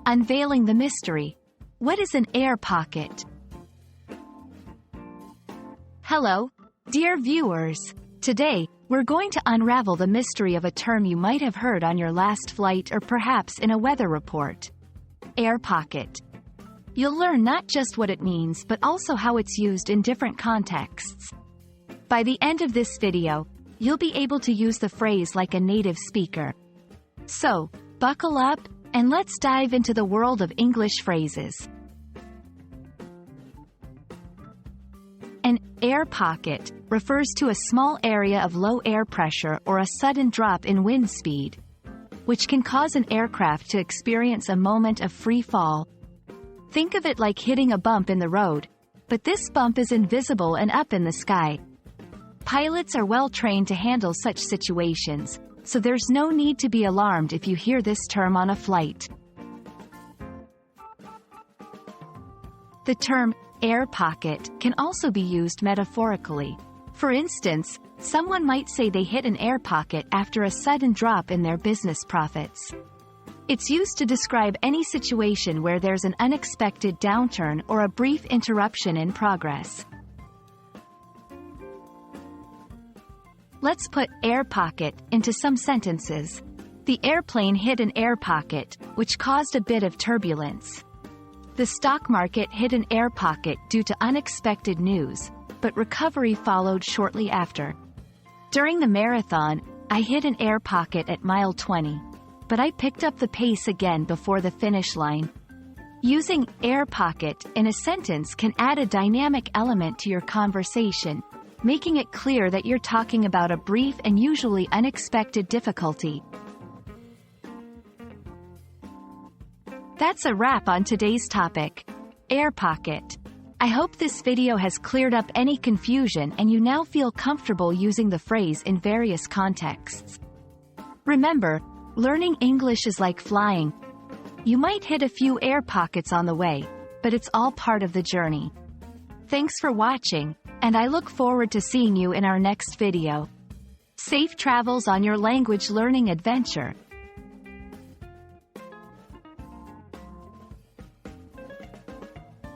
Unveiling the mystery. What is an air pocket? Hello, dear viewers. Today, we're going to unravel the mystery of a term you might have heard on your last flight or perhaps in a weather report. Air pocket. You'll learn not just what it means but also how it's used in different contexts. By the end of this video, you'll be able to use the phrase like a native speaker. So, buckle up, and let's dive into the world of English phrases. An air pocket refers to a small area of low air pressure or a sudden drop in wind speed, which can cause an aircraft to experience a moment of free fall. Think of it like hitting a bump in the road, but this bump is invisible and up in the sky. Pilots are well trained to handle such situations, so there's no need to be alarmed if you hear this term on a flight. The term air pocket can also be used metaphorically. For instance, someone might say they hit an air pocket after a sudden drop in their business profits. It's used to describe any situation where there's an unexpected downturn or a brief interruption in progress. Let's put air pocket into some sentences. The airplane hit an air pocket, which caused a bit of turbulence. The stock market hit an air pocket due to unexpected news, but recovery followed shortly after. During the marathon, I hit an air pocket at mile 20, but I picked up the pace again before the finish line. Using air pocket in a sentence can add a dynamic element to your conversation, making it clear that you're talking about a brief and usually unexpected difficulty. That's a wrap on today's topic, air pocket. I hope this video has cleared up any confusion and you now feel comfortable using the phrase in various contexts. Remember, learning English is like flying. You might hit a few air pockets on the way, but it's all part of the journey. Thanks for watching, and I look forward to seeing you in our next video. Safe travels on your language learning adventure.